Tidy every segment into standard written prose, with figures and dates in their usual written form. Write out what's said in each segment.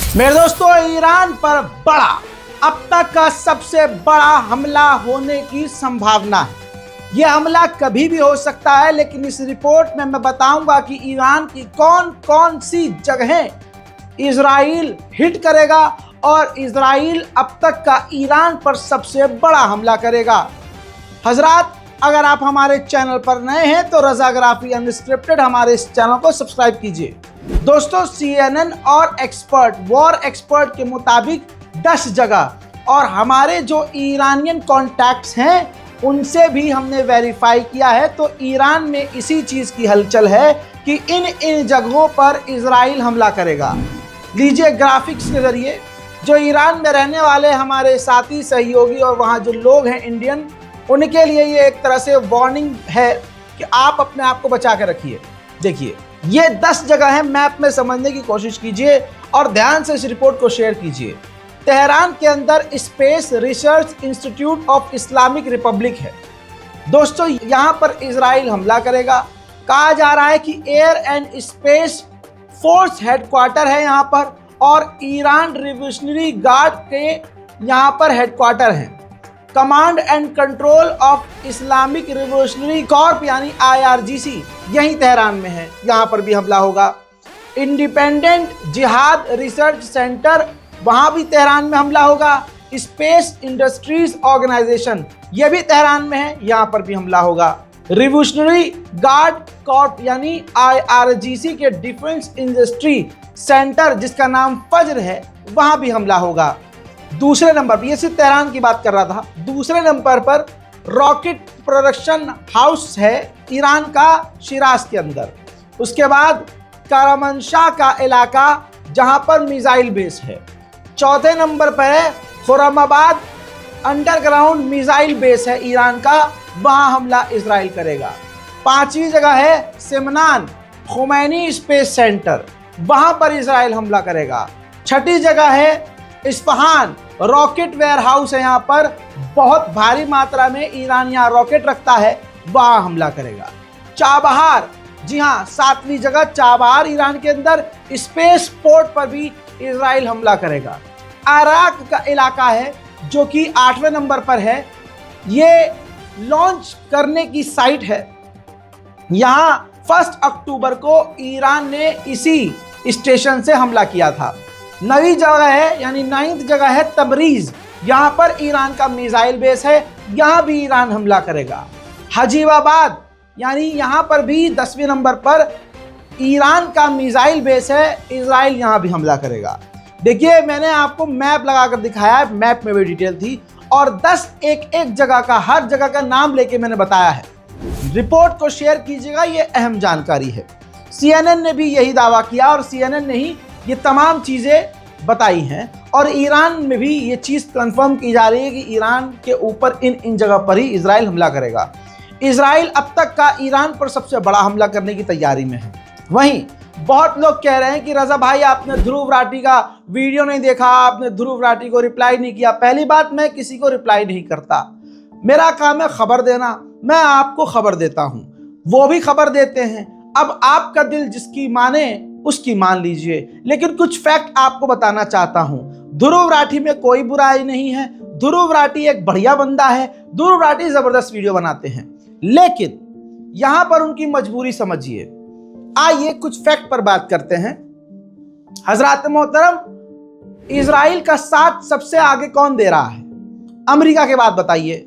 मेरे दोस्तों, ईरान पर बड़ा, अब तक का सबसे बड़ा हमला होने की संभावना है। यह हमला कभी भी हो सकता है, लेकिन इस रिपोर्ट में मैं बताऊंगा कि ईरान की कौन कौन सी जगहें इजराइल हिट करेगा और इजराइल अब तक का ईरान पर सबसे बड़ा हमला करेगा। हजरात, अगर आप हमारे चैनल पर नए हैं तो रज़ाग्राफी अनस्क्रिप्टेड हमारे इस चैनल को सब्सक्राइब कीजिए। दोस्तों, CNN और वॉर एक्सपर्ट के मुताबिक 10 जगह, और हमारे जो ईरानियन कॉन्टैक्ट्स हैं उनसे भी हमने वेरीफाई किया है, तो ईरान में इसी चीज़ की हलचल है कि इन जगहों पर इजराइल हमला करेगा। लीजिए ग्राफिक्स के जरिए, जो ईरान में रहने वाले हमारे साथी, सहयोगी और वहाँ जो लोग हैं इंडियन, उनके लिए ये एक तरह से वार्निंग है कि आप अपने आप को बचा के रखिए। देखिए, ये 10 जगह है, मैप में समझने की कोशिश कीजिए और ध्यान से इस रिपोर्ट को शेयर कीजिए। तेहरान के अंदर space research institute of Islamic Republic है। दोस्तों, यहाँ पर इजराइल हमला करेगा। कहा जा रहा है कि air and space force headquarter है यहाँ पर, और ईरान रिवोल्यूशनरी गार्ड के यहाँ पर हेडक्वार्टर हैं। Command and control of Islamic revolutionary Corp यानी IRGC यहीं तेहरान में है, यहाँ पर भी हमला होगा। इंडिपेंडेंट जिहाद रिसर्च सेंटर, वहाँ भी तेहरान में हमला होगा। स्पेस इंडस्ट्रीज ऑर्गेनाइजेशन, यह भी तेहरान में है, यहाँ पर भी हमला होगा। रिवोल्यूशनरी गार्ड कॉर्प यानी IRGC के डिफेंस इंडस्ट्री सेंटर, जिसका नाम फज्र है, वहाँ भी हमला होगा। दूसरे नंबर पर, ये सिर्फ तेहरान की बात कर रहा था, दूसरे नंबर पर रॉकेट प्रोडक्शन हाउस है ईरान का शिराज के अंदर। उसके बाद करमनशाह का इलाका, जहां पर मिसाइल बेस है। चौथे नंबर पर है खुर्रमाबाद, अंडरग्राउंड मिसाइल बेस है ईरान का, वहां हमला इजराइल करेगा। पांचवी जगह है सिमनान खुमैनी स्पेस सेंटर, वहां पर इजराइल हमला करेगा। छठी जगह है इस्फहान, रॉकेट वेयर हाउस है, यहाँ पर बहुत भारी मात्रा में ईरान यहाँ रॉकेट रखता है, वहाँ हमला करेगा। चाबहार, जी हाँ, 7वीं जगह चाबहार ईरान के अंदर स्पेस पोर्ट पर भी इजराइल हमला करेगा। इराक का इलाका है जो कि 8वें नंबर पर है, ये लॉन्च करने की साइट है। यहाँ 1 अक्टूबर को ईरान ने इसी स्टेशन से हमला किया था। 9वीं जगह है यानी 9th जगह है तबरीज, यहाँ पर ईरान का मिसाइल बेस है, यहाँ भी ईरान हमला करेगा। हजीबाबाद, यानी यहाँ पर भी 10वें नंबर पर ईरान का मिसाइल बेस है, इजराइल यहाँ भी हमला करेगा। देखिए, मैंने आपको मैप लगाकर दिखाया है, मैप में भी डिटेल थी, और 10 एक जगह का, हर जगह का नाम लेके मैंने बताया है। रिपोर्ट को शेयर कीजिएगा, ये अहम जानकारी है। CNN ने भी यही दावा किया और CNN ने ही ये तमाम चीज़ें बताई हैं, और ईरान में भी ये चीज़ कंफर्म की जा रही है कि ईरान के ऊपर इन जगह पर ही इजराइल हमला करेगा। इजराइल अब तक का ईरान पर सबसे बड़ा हमला करने की तैयारी में है। वहीं बहुत लोग कह रहे हैं कि रज़ा भाई, आपने ध्रुव राठी का वीडियो नहीं देखा, आपने ध्रुव राठी को रिप्लाई नहीं किया। पहली बात, मैं किसी को रिप्लाई नहीं करता, मेरा काम है खबर देना। मैं आपको खबर देता हूँ, वो भी खबर देते हैं। अब आपका दिल जिसकी माने उसकी मान लीजिए, लेकिन कुछ फैक्ट आपको बताना चाहता हूं। ध्रुव राठी में कोई बुराई नहीं है, ध्रुव राठी एक बढ़िया बंदा है, ध्रुव राठी जबरदस्त वीडियो बनाते हैं, लेकिन यहां पर उनकी मजबूरी समझिए। आइए कुछ फैक्ट पर बात करते हैं। हजरात मोहतरम, इजराइल का साथ सबसे आगे कौन दे रहा है? अमेरिका के बाद बताइए,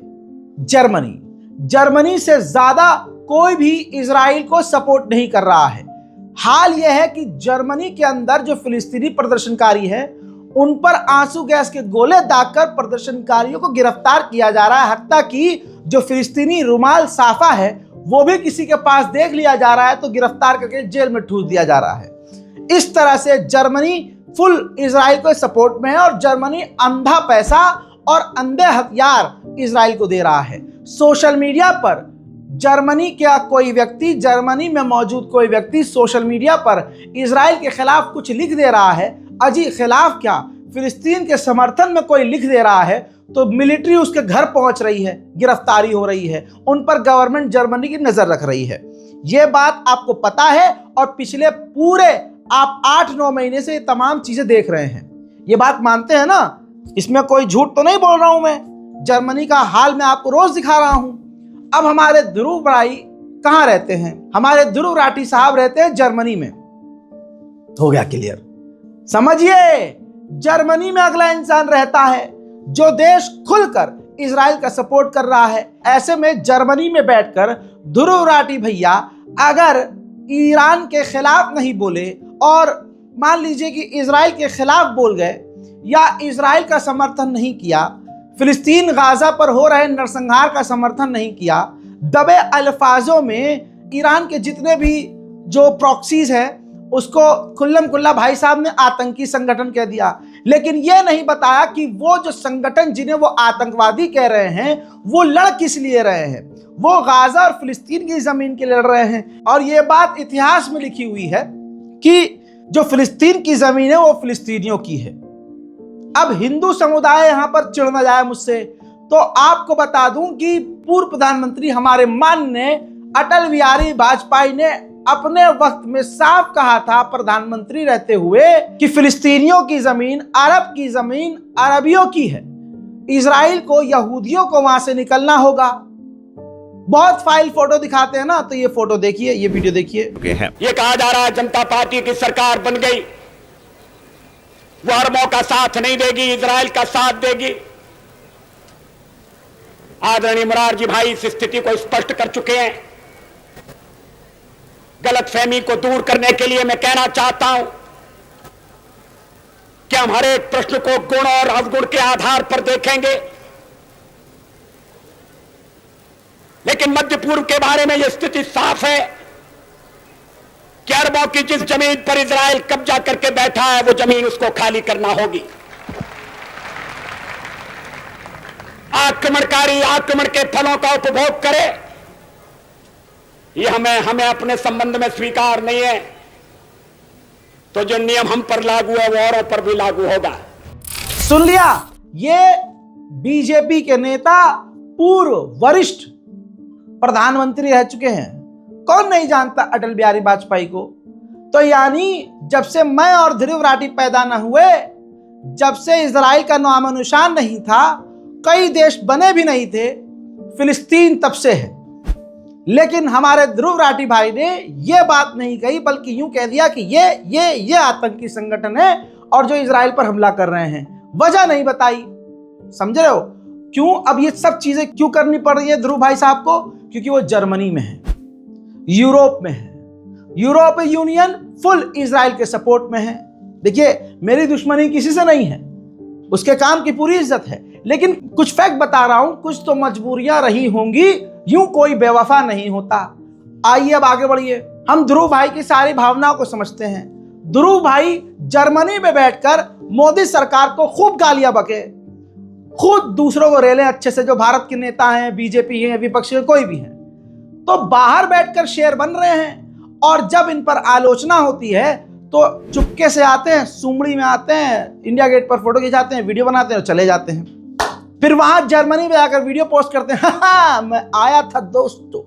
जर्मनी से ज्यादा कोई भी इजराइल को सपोर्ट नहीं कर रहा है। हाल यह है कि जर्मनी के अंदर जो फिलिस्तीनी प्रदर्शनकारी हैं, उन पर आंसू गैस के गोले दागकर प्रदर्शनकारियों को गिरफ्तार किया जा रहा है। हत्ता कि जो फिलिस्तीनी रुमाल साफा है, वो भी किसी के पास देख लिया जा रहा है तो गिरफ्तार करके जेल में ठूस दिया जा रहा है। इस तरह से जर्मनी फुल इजराइल को सपोर्ट में है, और जर्मनी अंधा पैसा और अंधे हथियार इजराइल को दे रहा है। सोशल मीडिया पर जर्मनी में मौजूद कोई व्यक्ति सोशल मीडिया पर इजराइल के खिलाफ कुछ लिख दे रहा है, अजी खिलाफ क्या, फिलिस्तीन के समर्थन में कोई लिख दे रहा है, तो मिलिट्री उसके घर पहुंच रही है, गिरफ्तारी हो रही है, उन पर गवर्नमेंट जर्मनी की नजर रख रही है। ये बात आपको पता है, और पिछले पूरे आप 8-9 महीने से ये तमाम चीजें देख रहे हैं। ये बात मानते हैं ना? इसमें कोई झूठ तो नहीं बोल रहा हूं मैं। जर्मनी का हाल मैं आपको रोज दिखा रहा हूं। अब हमारे ध्रुव भाई कहां रहते हैं? हमारे ध्रुव राठी साहब रहते हैं जर्मनी में। हो गया क्लियर? समझिए, जर्मनी में अगला इंसान रहता है जो देश खुलकर इजराइल का सपोर्ट कर रहा है। ऐसे में जर्मनी में बैठकर ध्रुव राठी भैया अगर ईरान के खिलाफ नहीं बोले और मान लीजिए कि इजराइल के खिलाफ बोल गए या इजराइल का समर्थन नहीं किया, फिलिस्तीन गाजा पर हो रहे नरसंहार का समर्थन नहीं किया, दबे अल्फाजों में ईरान के जितने भी जो प्रॉक्सीज हैं उसको खुल्लम खुल्ला भाई साहब ने आतंकी संगठन कह दिया, लेकिन यह नहीं बताया कि वो जो संगठन जिन्हें वो आतंकवादी कह रहे हैं वो लड़ किस लिए रहे हैं। वो गाजा और फिलिस्तीन की जमीन के लड़ रहे हैं। और ये बात इतिहास में लिखी हुई है कि जो फिलिस्तीन की जमीन है वो फिलिस्तीनियों की है। अब हिंदू समुदाय यहां पर चिढ़ न जाए मुझसे, तो आपको बता दूं कि पूर्व प्रधानमंत्री हमारे माननीय अटल बिहारी वाजपेयी ने अपने वक्त में साफ कहा था प्रधानमंत्री रहते हुए कि फिलिस्तीनियों की जमीन, अरब की जमीन अरबियों की है। इजराइल को, यहूदियों को वहां से निकलना होगा। बहुत फाइल फोटो दिखाते हैं ना, तो ये फोटो देखिए, ये वीडियो देखिए। ये कहा जा रहा है जनता पार्टी की सरकार बन गई, वो अरबों का साथ नहीं देगी, इजराइल का साथ देगी। आदरणीय मोरारजी भाई इस स्थिति को स्पष्ट कर चुके हैं। गलतफहमी को दूर करने के लिए मैं कहना चाहता हूं कि हम हर एक प्रश्न को गुण और अवगुण के आधार पर देखेंगे, लेकिन मध्य पूर्व के बारे में यह स्थिति साफ है कि अरबों की जिस जमीन पर इजराइल कब्जा करके बैठा है वो जमीन उसको खाली करना होगी। आक्रमणकारी आक्रमण के फलों का उपभोग करे, ये हमें अपने संबंध में स्वीकार नहीं है, तो जो नियम हम पर लागू है वो औरों पर भी लागू होगा। सुन लिया? ये बीजेपी के नेता पूर्व वरिष्ठ प्रधानमंत्री रह चुके हैं। कौन नहीं जानता अटल बिहारी वाजपेयी को? तो यानी जब से मैं और ध्रुव राठी पैदा न हुए, जब से इजराइल का नामो निशान नहीं था, कई देश बने भी नहीं थे, फिलिस्तीन तब से है। लेकिन हमारे ध्रुव राठी भाई ने यह बात नहीं कही, बल्कि यूं कह दिया कि ये आतंकी संगठन है और जो इजराइल पर हमला कर रहे हैं। वजह नहीं बताई। समझ रहे हो क्यों अब ये सब चीजें क्यों करनी पड़ रही है ध्रुव भाई साहब को? क्योंकि वो जर्मनी में है, यूरोप में है, यूरोपीय यूनियन फुल इजराइल के सपोर्ट में है। देखिए, मेरी दुश्मनी किसी से नहीं है, उसके काम की पूरी इज्जत है, लेकिन कुछ फैक्ट बता रहा हूं, कुछ तो मजबूरियां रही होंगी, यूं कोई बेवफा नहीं होता। आइए अब आगे बढ़िए। हम ध्रुव भाई की सारी भावनाओं को समझते हैं। ध्रुव भाई जर्मनी में बैठकर मोदी सरकार को खूब गालियां बके, खुद दूसरों को रेले अच्छे से, जो भारत के नेता हैं, बीजेपी हैं, विपक्षी हैं, कोई भी हैं, तो बाहर बैठकर शेर बन रहे हैं। और जब इन पर आलोचना होती है तो चुपके से आते हैं, सुमड़ी में आते हैं, इंडिया गेट पर फोटो खिंचाते हैं, वीडियो बनाते हैं और चले जाते हैं। फिर वहां जर्मनी में आकर वीडियो पोस्ट करते हैं, हाँ मैं आया था दोस्तों,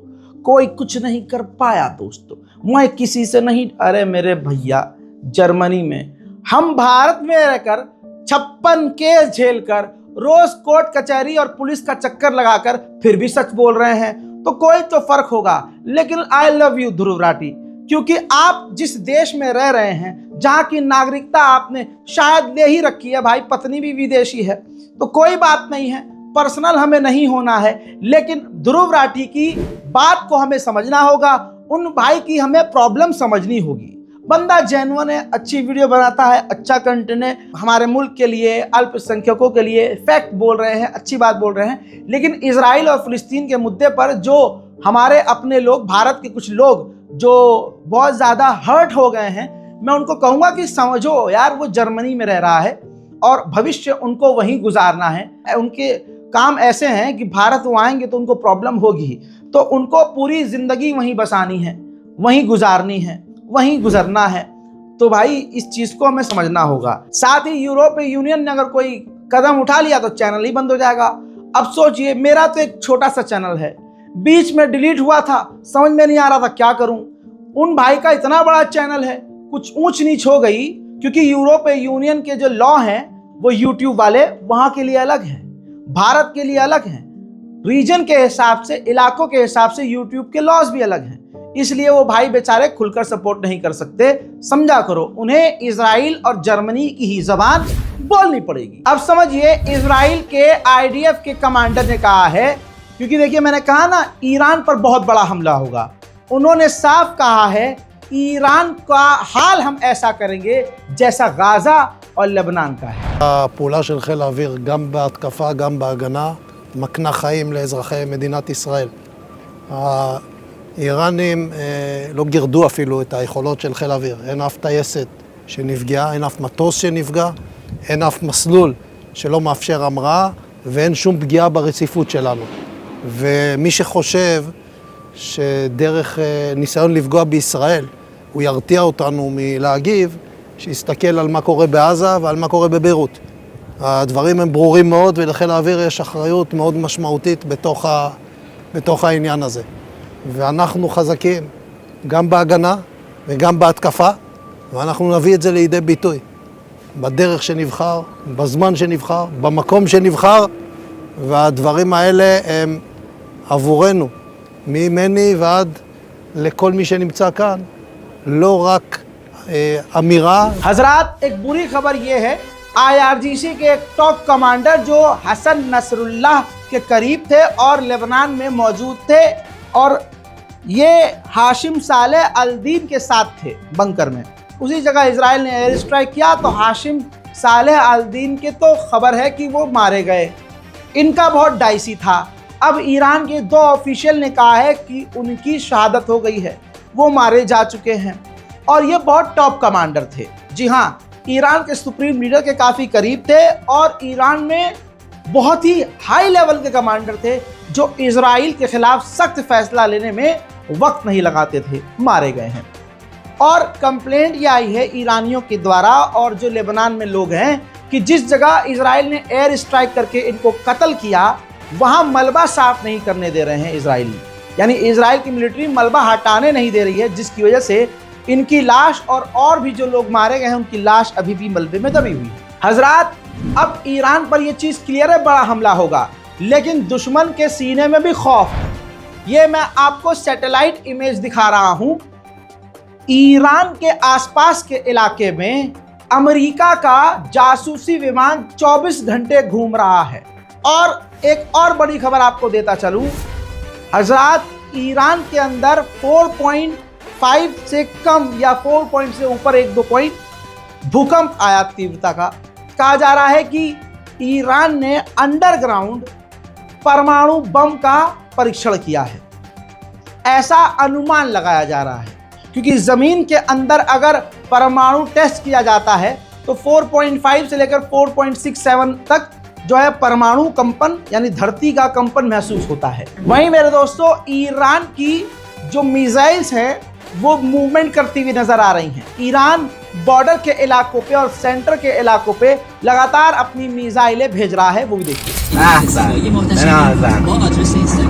कोई कुछ नहीं कर पाया दोस्तों, मैं किसी से नहीं। अरे मेरे भैया, जर्मनी में हम भारत में रहकर 56 केस झेलकर, रोज कोर्ट कचहरी और पुलिस का चक्कर लगाकर फिर भी सच बोल रहे हैं, तो कोई तो फर्क होगा। लेकिन I love you Dhruv Rathee, क्योंकि आप जिस देश में रह रहे हैं, जहां की नागरिकता आपने शायद ले ही रखी है, भाई पत्नी भी विदेशी है, तो कोई बात नहीं है, पर्सनल हमें नहीं होना है, लेकिन ध्रुव राठी की बात को हमें समझना होगा, उन भाई की हमें प्रॉब्लम समझनी होगी। बंदा जेन्युइन है, अच्छी वीडियो बनाता है, अच्छा कंटेंट है, हमारे मुल्क के लिए, अल्पसंख्यकों के लिए फैक्ट बोल रहे हैं, अच्छी बात बोल रहे हैं। लेकिन इजराइल और फिलिस्तीन के मुद्दे पर जो हमारे अपने लोग, भारत के कुछ लोग जो बहुत ज़्यादा हर्ट हो गए हैं, मैं उनको कहूँगा कि समझो यार, वो जर्मनी में रह रहा है और भविष्य उनको वहीं गुजारना है। उनके काम ऐसे हैं कि भारत वो आएंगे तो उनको प्रॉब्लम होगी, तो उनको पूरी ज़िंदगी वहीं बसानी है, वहीं गुजारनी है, वहीं गुजरना है। तो भाई इस चीज़ को हमें समझना होगा। साथ ही यूरोपीय यूनियन ने अगर कोई कदम उठा लिया तो चैनल ही बंद हो जाएगा। अब सोचिए, मेरा तो एक छोटा सा चैनल है, बीच में डिलीट हुआ था, समझ में नहीं आ रहा था क्या करूं। उन भाई का इतना बड़ा चैनल है, कुछ ऊंच नीच हो गई क्योंकि यूरोपीय यूनियन के जो लॉ हैं वो यूट्यूब वाले वहां के लिए अलग हैं, भारत के लिए अलग हैं, रीजन के हिसाब से, इलाकों के हिसाब से यूट्यूब के लॉज भी अलग हैं। इसलिए वो भाई बेचारे खुलकर सपोर्ट नहीं कर सकते। समझा करो, उन्हें इजराइल और जर्मनी की ही जबान बोलनी पड़ेगी। अब समझिए, इजराइल के आईडीएफ के कमांडर ने कहा है, क्योंकि देखिए मैंने कहा ना ईरान पर बहुत बड़ा हमला होगा, उन्होंने साफ कहा है ईरान का हाल हम ऐसा करेंगे जैसा गाजा और लेबनान का है। הפעולה של חיל האוויר גם בהתקפה גם בהגנה מקנה חיים לאזרחי מדינת ישראל. האיראנים לא גירדו אפילו את היכולות של חיל האוויר. אין אף טייסת שנפגעה, אין אף מטוס שנפגע, אין אף מסלול שלא מאפשר המראה ואין שום פגיעה ברציפות שלנו. ומי שחושב שדרך ניסיון לפגוע בישראל הוא ירתיע אותנו מלהגיב, שיסתכל על מה קורה בעזה ועל מה קורה בביירות. הדברים הם ברורים מאוד, ולחיל האוויר יש אחריות מאוד משמעותית בתוך העניין הזה. ואנחנו חזקים גם בהגנה וגם בהתקפה, ואנחנו נביא את זה לידי ביטוי. בדרך שנבחר, בזמן שנבחר, במקום שנבחר, והדברים האלה הם עבורנו, ממני ועד לכל מי שנמצא כאן, לא רק अमीरा। हजरात, एक बुरी खबर यह है, IRGC के एक टॉप कमांडर जो हसन नसरुल्लाह के करीब थे और लेबनान में मौजूद थे, और ये हाशिम सालेह अल-दीन के साथ थे बंकर में, उसी जगह इजराइल ने एयर स्ट्राइक किया तो हाशिम सालेह अल-दीन के तो खबर है कि वो मारे गए। इनका बहुत डाइसी था। अब ईरान के 2 ऑफिशियल ने कहा है कि उनकी शहादत हो गई है, वो मारे जा चुके हैं, और ये बहुत टॉप कमांडर थे। जी हाँ, ईरान के सुप्रीम लीडर के काफ़ी करीब थे और ईरान में बहुत ही हाई लेवल के कमांडर थे जो इजराइल के खिलाफ सख्त फैसला लेने में वक्त नहीं लगाते थे, मारे गए हैं। और कंप्लेंट ये आई है ईरानियों के द्वारा और जो लेबनान में लोग हैं कि जिस जगह इजराइल ने एयर स्ट्राइक करके इनको कत्ल किया वहाँ मलबा साफ नहीं करने दे रहे हैं इजराइली, यानी इजराइल की मिलिट्री मलबा हटाने नहीं दे रही है, जिसकी वजह से इनकी लाश और भी जो लोग मारे गए हैं उनकी लाश अभी भी मलबे में दबी हुई है। हजरात, अब ईरान पर यह चीज़ क्लियर है, बड़ा हमला होगा, लेकिन दुश्मन के सीने में भी खौफ है। ये मैं आपको सैटेलाइट इमेज दिखा रहा हूं। ईरान के आसपास के इलाके में अमेरिका का जासूसी विमान 24 घंटे घूम रहा है। और एक और बड़ी खबर आपको देता चलूं, हजरात, ईरान के अंदर 4.5 से कम या 4 पॉइंट से ऊपर 1-2 पॉइंट भूकंप आया तीव्रता का। कहा जा रहा है कि ईरान ने अंडरग्राउंड परमाणु बम का परीक्षण किया है, ऐसा अनुमान लगाया जा रहा है, क्योंकि ज़मीन के अंदर अगर परमाणु टेस्ट किया जाता है तो 4.5 से लेकर 4.67 तक जो है परमाणु कंपन यानी धरती का कंपन महसूस होता है। वहीं मेरे दोस्तों, ईरान की जो मिसाइल्स हैं वो मूवमेंट करती हुई नजर आ रही हैं। ईरान बॉर्डर के इलाकों पे और सेंटर के इलाकों पे लगातार अपनी मिसाइलें भेज रहा है, वो भी देखिए।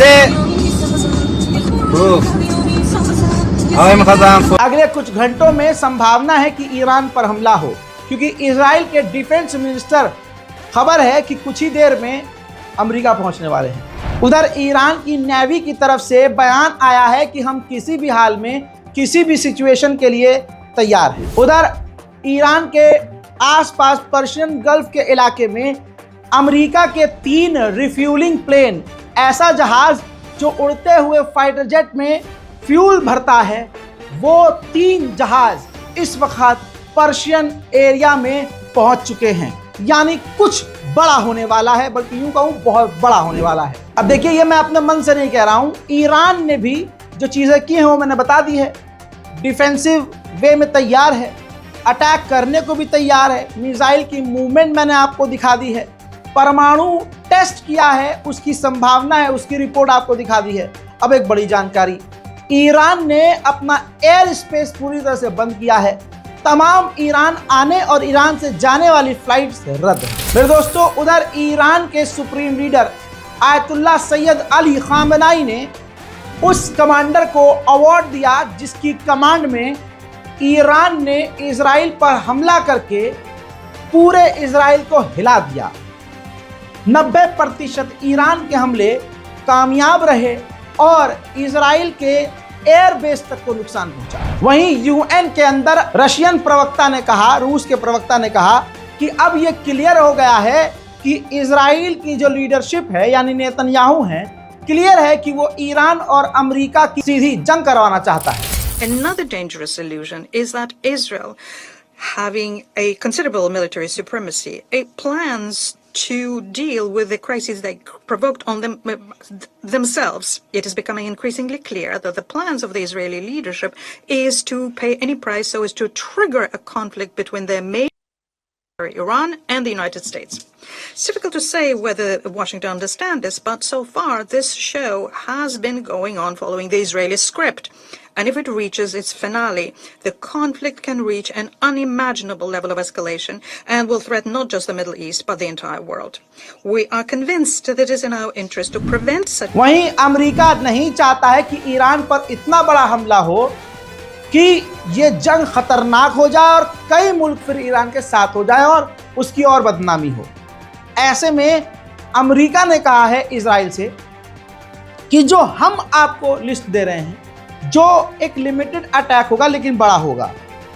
3 अगले कुछ घंटों में संभावना है कि ईरान पर हमला हो, क्योंकि इजराइल के डिफेंस मिनिस्टर खबर है कि कुछ ही देर में अमेरिका पहुंचने वाले हैं। उधर ईरान की नेवी की तरफ से बयान आया है कि हम किसी भी हाल में किसी भी सिचुएशन के लिए तैयार हैं। उधर ईरान के आसपास पर्शियन गल्फ के इलाके में अमेरिका के 3 रिफ्यूलिंग प्लेन, ऐसा जहाज जो उड़ते हुए फाइटर जेट में फ्यूल भरता है, वो 3 जहाज इस वक्त पर्शियन एरिया में पहुंच चुके हैं। यानी कुछ बड़ा होने वाला है, बल्कि यूं कहूं बहुत बड़ा होने वाला है। अब देखिए, ये मैं अपने मन से नहीं कह रहा हूं, ईरान ने भी जो चीज़ें की हैं वो मैंने बता दी है। डिफेंसिव वे में तैयार है, अटैक करने को भी तैयार है, मिसाइल की मूवमेंट मैंने आपको दिखा दी है, परमाणु टेस्ट किया है, उसकी संभावना है, उसकी रिपोर्ट आपको दिखा दी है। अब एक बड़ी जानकारी, ईरान ने अपना एयर स्पेस पूरी तरह से बंद किया है। तमाम ईरान आने और ईरान से जाने वाली फ्लाइट्स रद्द है। मेरे दोस्तों, उधर ईरान के supreme leader Ayatollah Syed Ali Khamenei ने उस कमांडर को अवार्ड दिया जिसकी कमांड में ईरान ने इजराइल पर हमला करके पूरे इजराइल को हिला दिया। 90% ईरान के हमले कामयाब रहे और इजराइल के एयरबेस तक को नुकसान पहुंचा। वहीं यूएन के अंदर रशियन प्रवक्ता ने कहा, रूस के प्रवक्ता ने कहा कि अब यह क्लियर हो गया है कि इजराइल की जो लीडरशिप है यानी नेतन्याहू है, क्लियर है कि वो ईरान और अमेरिका की सीधी जंग करवाना चाहता है। Another dangerous illusion is that Israel, having a considerable military supremacy, it plans to deal with the crises they provoked on themselves. It is becoming increasingly clear that the plans of the Israeli leadership is to pay any price so as to trigger a conflict between their main Iran and the United States. It's difficult to say whether Washington understands this, but so far this show has been going on following the Israeli script. And if it reaches its finale, the conflict can reach an unimaginable level of escalation and will threaten not just the Middle East, but the entire world. We are convinced that it is in our interest to prevent such... वहीं America नहीं चाहता है कि Iran पर इतना बड़ा हमला हो कि ये जंग खतरनाक हो जाए और कई मुल्क फिर ईरान के साथ हो जाए और उसकी और बदनामी हो। ऐसे में अमेरिका ने कहा है इजराइल से कि जो हम आपको लिस्ट दे रहे हैं, जो एक लिमिटेड अटैक होगा लेकिन बड़ा होगा,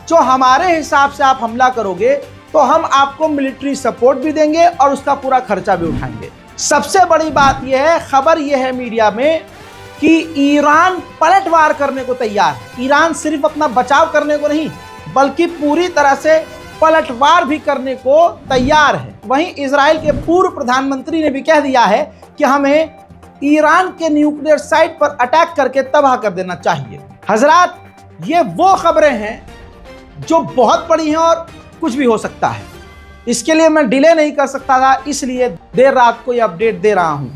जो हमारे हिसाब से आप हमला करोगे तो हम आपको मिलिट्री सपोर्ट भी देंगे और उसका पूरा खर्चा भी उठाएंगे। सबसे बड़ी बात यह है, खबर यह है मीडिया में कि ईरान पलटवार करने को तैयार है। ईरान सिर्फ अपना बचाव करने को नहीं बल्कि पूरी तरह से पलटवार भी करने को तैयार है। वहीं इजराइल के पूर्व प्रधानमंत्री ने भी कह दिया है कि हमें ईरान के न्यूक्लियर साइट पर अटैक करके तबाह कर देना चाहिए। हजरात, ये वो खबरें हैं जो बहुत बड़ी हैं और कुछ भी हो सकता है। इसके लिए मैं डिले नहीं कर सकता था, इसलिए देर रात को ये अपडेट दे रहा हूं।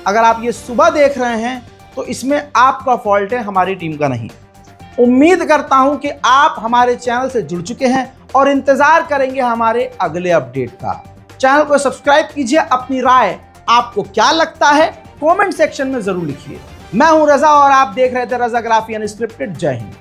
अगर आप ये सुबह देख रहे हैं तो इसमें आपका फॉल्ट है, हमारी टीम का नहीं। उम्मीद करता हूं कि आप हमारे चैनल से जुड़ चुके हैं और इंतजार करेंगे हमारे अगले अपडेट का। चैनल को सब्सक्राइब कीजिए। अपनी राय आपको क्या लगता है कमेंट सेक्शन में जरूर लिखिए। मैं हूं रजा और आप देख रहे थे रजा ग्राफी अनस्क्रिप्टेड। जय हिंद।